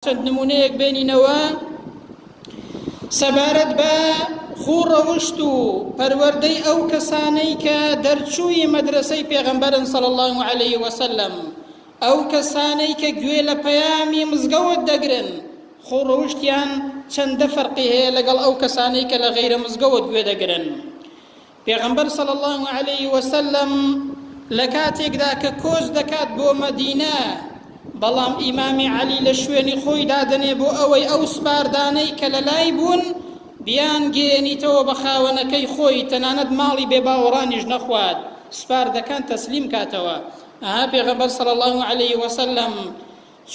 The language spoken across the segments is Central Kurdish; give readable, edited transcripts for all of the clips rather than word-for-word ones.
چەند نمونەیەک بێنینەوە سەبارەت بە خوڕەوشت و پەروەردەی ئەو کەسانەی کە دەرچووی مەدرسەی پێغەمبەرن صلی الله عليه وسلم، ئەو کەسانەی کە گوێ لە پەیامی مزگەوت دەگرن، خوڕەوشتیان چەندە فەرقی هەیە لەگەڵ ئەو کەسانەی کە لە غەیرە مزگەوت گوێ دەگرن. پێغەمبەر صلی الله عليه وسلم لە کاتێکدا کە کۆچ دەکات بۆ مەدینە، بەڵام ئیمامی عەلی لە شوێنی خۆی دادەنێ بۆ ئەوەی ئەو سپاردانەی کە لە لای بوون بیان گێنیتەوە بە خاوەنەکەی خۆی، تەنانەت ماڵی بێباوەڕانیش نەخوات، سپاردەکان تەسلیم کاتەوە. پێغەمبەر صلی الله عليه وسلم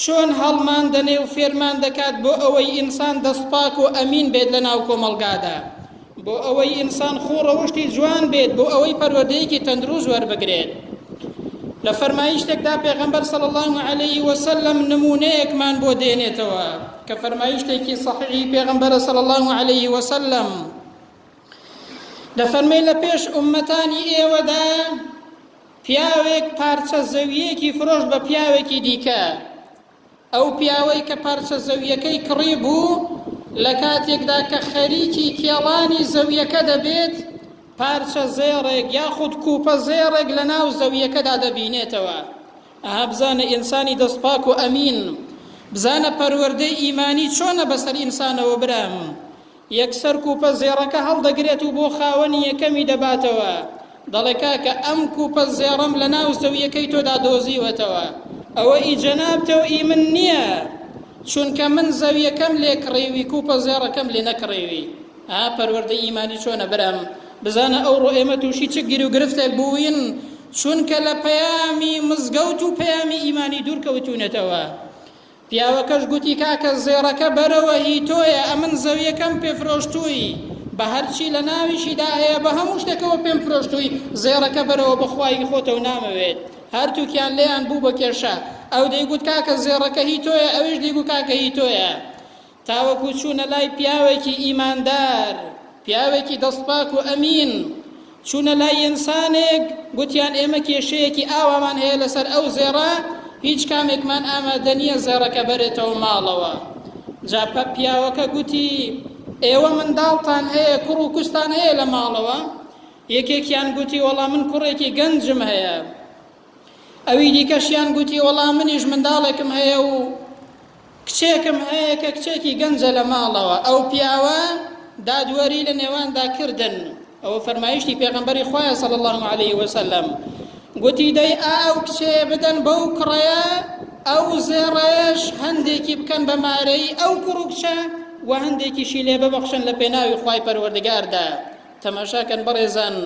چۆن هەڵمان دەنێ و فێرمان دەکات بۆ ئەوەی ئینسان دەستپاک و ئەمین بێت لە ناو کۆمەڵگادا، بۆ ئەوەی ئینسان خوڕەوشتی جوان بێت، بۆ ئەوەی پەروەردەیەکی تەندروست وەربگرێت. لە فەرمایشتێکدا پێغەمبەر صلی الله عليه وسلم نمونەیەکمان بۆ دێنێتەوە کە فەرمایشتێکی صحیحی پێغەمبەرە صلی الله عليه وسلم دەفەرمێ لە پێش ئومەتانی ئێوەدا پیاوێک پارچە زەویەکی فرۆشت بە پیاوێکی دیکە. ئەو پیاوەی کە پارچە زەویەکەی کڕی بوو لە کاتێکدا کە خەریکی کێڵانی زەویەکە دەبێت، پارچە زێڕێک یاخود کوپە زێڕێک لە ناو زەویەکەدا دەبینێتەوە. بزانە ئینسانی دەستپاک و ئەمین، بزانە پەروەردەی ئیمانی چۆنە بەسەر ئینسانەوە برام. یەکسەر کوپە زێڕەکە هەڵدەگرێت و بۆ خاوەنی یەکەمی دەباتەوە، دەڵێ کاکە ئەم کوپە زێڕەم لە ناو زەویەکەی تۆدا دۆزیوەتەوە، ئەوە ئیجەنابتەوە ئی من نییە، چونکە من زەویەکەم لێ کڕیوی کوپە زێڕەکەم لێ نەکڕیوی. پەروەردەی ئیمانی چۆنە برام. بزانە ئەوڕۆ ئێمە تووشی چ گیر و گرفتێک بووین چونکە لە پەیامی مزگەوت و پەیامی ئیمانی دوورکەوتوونەتەوە. پیاوەکەش گوتی کاکە زێڕەکە بەرەوە هی تۆیە، ئەمن زەویەکەم پێفرۆشتووی، بە هەرچی لە ناویشیدا هەیە بە هەموو شتێکەوە پێم فرۆشتووی، زێڕەکە بەرەوە بەخوای خۆتەوە نامەوێت. هەرتووکیان لێیان بوو بە کێشە، ئەو دەیگوت کاکە زێڕەکە هی تۆیە، ئەویش دەیگوت کاکە هی تۆیە، تاوەکو چوونە لای پیاوێکی ئیماندار، پیاوێکی دەستپاک و ئەمین، چوونە لای ئینسانێک گوتیان ئێمە کێشەیەکی ئاوامان هەیە لەسەر ئەو زێڕە، هیچ کامێکمان ئامادە نییە زێڕەکە بەرێتەوە ماڵەوە. جا پیاوەکە گوتی ئێوە منداڵتان هەیە، کوڕ و کوستان هەیە لە ماڵەوە؟ یەکێکیان گوتی وەڵام من کوڕێکی گەنجم هەیە، ئەوی دیکەشیان گوتی وەڵام منیش منداڵێکم هەیە و کچێکم هەیە کە کچێکی گەنجە لە ماڵەوە. ئەو پیاوە دادوەری لە نێواندا کردن. ئەوە فەرمایشتی پێغەمبەری خوایە صلی الله عليه وسلم. گوتی دەی ئەو کچێ بدەن بەو کڕەیە، ئەو زێڕەیەش هەندێکی بکەن بە مارەی ئەو کوڕ و کچە و هەندێکیشی لێ ببەخشن لە پێناوی خوای پەروەردگاردا. تەماشاکەن بەڕێزان،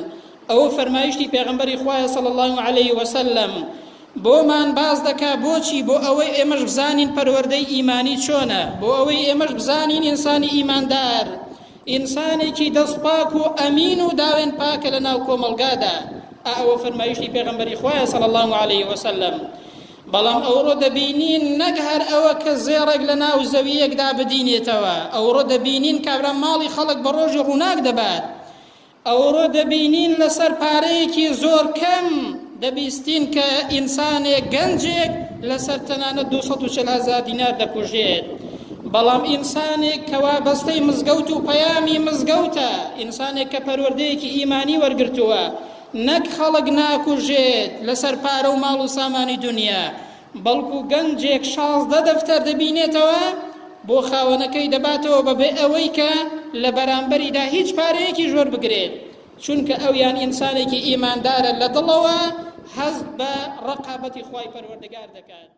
ئەوە فەرمایشتی پێغەمبەری خوایە صلی الله عليه وسلم بۆمان باز دەکا. بۆچی؟ بۆ ئەوەی ئێمەش بزانین پەروەردەی ئیمانی چۆنە، بۆ ئەوەی ئێمەش بزانین ئینسانی ئیماندار، ئینسانێکی دەستپاک و ئەمین و داوێن پاکە لە ناو کۆمەڵگادا. ئەوە فەرمایشتی پێغەمبەری خوایە صلی الله عليه وسلم. بەڵام ئەوڕۆ دەبینین نەک هەر ئەوە کە زێڕێک لە ناو زەویەکدا بدینێتەوە، ئەوڕۆ دەبینین کابرا ماڵی خەڵک بە ڕۆژی ڕووناک دەبات، ئەوڕۆ دەبینین لەسەر پارەیەکی زۆر کەم دەبیستین کە ئینسانێک گەنجێک لەسەر تەنانەت 240,000 دینار دەکوژێت. بەڵام ئینسانێک کە وابەستەی مزگەوت و پەیامی مزگەوتە، ئینسانێک کە پەروەردەیەکی ئیمانی وەرگرتووە، نەک خەڵک ناکوژێت لەسەر پارە و ماڵ و سامانی دنیا، بەڵکو گەنجێک 16 دەفتەر دەبینێتەوە بۆ خاوەنەکەی دەباتەوە بەبێ ئەوەی کە لە بەرامبەریدا هیچ پارەیەکی ژۆر بگرێت، چونکە ئەویان ئینسانێکی ئیماندارە لە دڵەوە هەست بە ڕەقابەتی خوای پەروەردگار دەکات.